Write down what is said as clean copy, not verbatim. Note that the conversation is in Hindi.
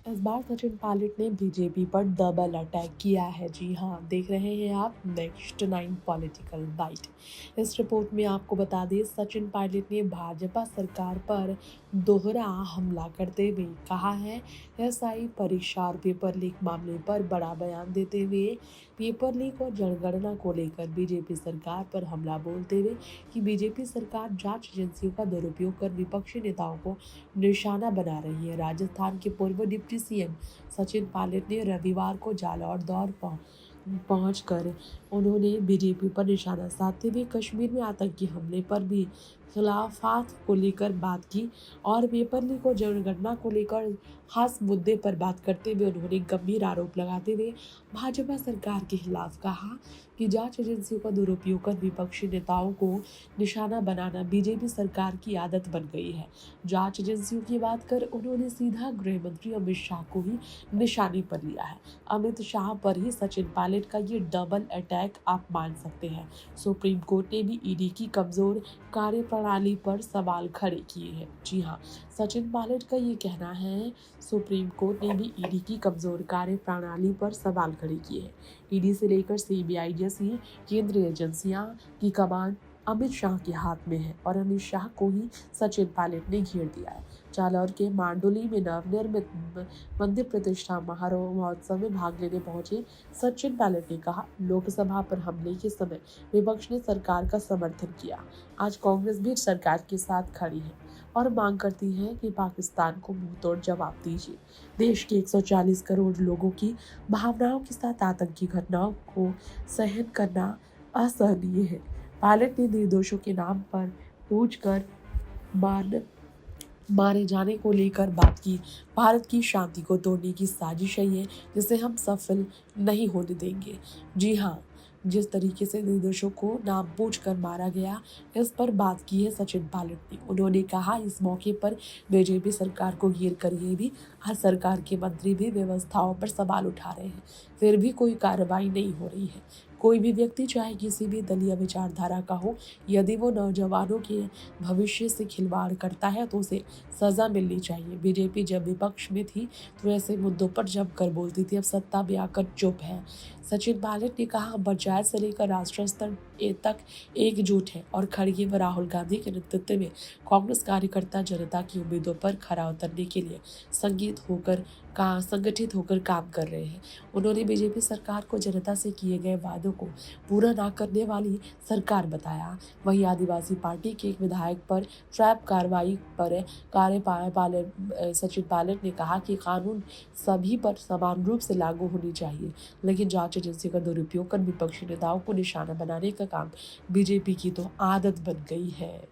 इस बार सचिन पायलट ने बीजेपी पर डबल अटैक किया है। जी हाँ, देख रहे हैं आप नेक्स्ट 9 पॉलिटिकल बाइट। इस रिपोर्ट में आपको बता दें, सचिन पायलट ने भाजपा सरकार पर दोहरा हमला करते हुए कहा है, एसआई परीक्षा और पेपर लीक मामले पर बड़ा बयान देते हुए पेपर लीक और जनगणना को लेकर बीजेपी सरकार पर हमला बोलते हुए कि बीजेपी सरकार जांच एजेंसियों का दुरुपयोग कर विपक्षी नेताओं को निशाना बना रही है। राजस्थान के पूर्व डिप्टी सीएम सचिन पायलट ने रविवार को जालौर दौर पहुंचकर उन्होंने बीजेपी पर निशाना साधते हुए कश्मीर में आतंकी हमले पर भी खिलाफत को लेकर बात की और पेपर लीक और जनगणना को लेकर खास मुद्दे पर बात करते हुए उन्होंने गंभीर आरोप लगाते हुए भाजपा सरकार के खिलाफ कहा कि जांच एजेंसियों का दुरुपयोग कर विपक्षी नेताओं को निशाना बनाना बीजेपी सरकार की आदत बन गई है। जांच एजेंसियों की बात कर उन्होंने सीधा गृह मंत्री अमित शाह को ही निशाने पर लिया है। अमित शाह पर ही सचिन पायलट का ये डबल अटैक आप मान सकते हैं। सुप्रीम कोर्ट ने भी ईडी की कमजोर कार्यप्रणाली पर सवाल खड़े किए हैं। जी हाँ, सचिन पायलट का ये कहना है, सुप्रीम कोर्ट ने भी ईडी की कमजोर कार्यप्रणाली पर सवाल खड़े किए हैं। ईडी से लेकर सीबीआई जैसी केंद्रीय एजेंसियां की कमान अमित शाह के हाथ में है और अमित शाह को ही सचिन पायलट ने घेर दिया है। जालौर के मांडोली में नवनिर्मित मंदिर प्रतिष्ठा महोत्सव में भाग लेने पहुंचे सचिन पायलट ने कहा, लोकसभा पर हमले के समय विपक्ष ने सरकार का समर्थन किया। आज कांग्रेस भी सरकार के साथ खड़ी है और मांग करती है कि पाकिस्तान को मुंहतोड़ जवाब दीजिए। देश के 140 करोड़ लोगों की भावनाओं के साथ आतंकी घटनाओं को सहन करना असहनीय है। पायलट ने निर्दोषों के नाम पर पूछकर मारे जाने को लेकर बात की। भारत की शांति को तोड़ने की साजिश है ये, जिसे हम सफल नहीं होने देंगे। जी हाँ, जिस तरीके से निर्दोषों को नाम पूछकर मारा गया, इस पर बात की है सचिन पायलट ने। उन्होंने कहा, इस मौके पर बीजेपी सरकार को घेर कर ये भी हर सरकार के मंत्री भी व्यवस्थाओं पर सवाल उठा रहे हैं, फिर भी कोई कार्रवाई नहीं हो रही है। कोई भी व्यक्ति चाहे किसी भी दलीय विचारधारा का हो, यदि वो नौजवानों के भविष्य से खिलवाड़ करता है तो उसे सजा मिलनी चाहिए। बीजेपी जब विपक्ष में थी तो ऐसे मुद्दों पर जमकर बोलती थी, अब सत्ता में आकर चुप है। सचिन पायलट ने कहा, पंचायत से लेकर राष्ट्रीय स्तर तक एकजुट है और खड़गे व राहुल गांधी के नेतृत्व में कांग्रेस कार्यकर्ता जनता की उम्मीदों पर खरा उतरने के लिए संगठित होकर काम कर रहे हैं। उन्होंने बीजेपी सरकार को जनता से किए गए वादों को पूरा न करने वाली सरकार बताया। वहीं आदिवासी पार्टी के एक विधायक पर ट्रैप कार्रवाई पर सचिन पायलट ने कहा कि कानून सभी पर समान रूप से लागू होनी चाहिए, लेकिन जांच एजेंसी का दुरुपयोग कर विपक्षी नेताओं को निशाना बनाने का काम बीजेपी की तो आदत बन गई है।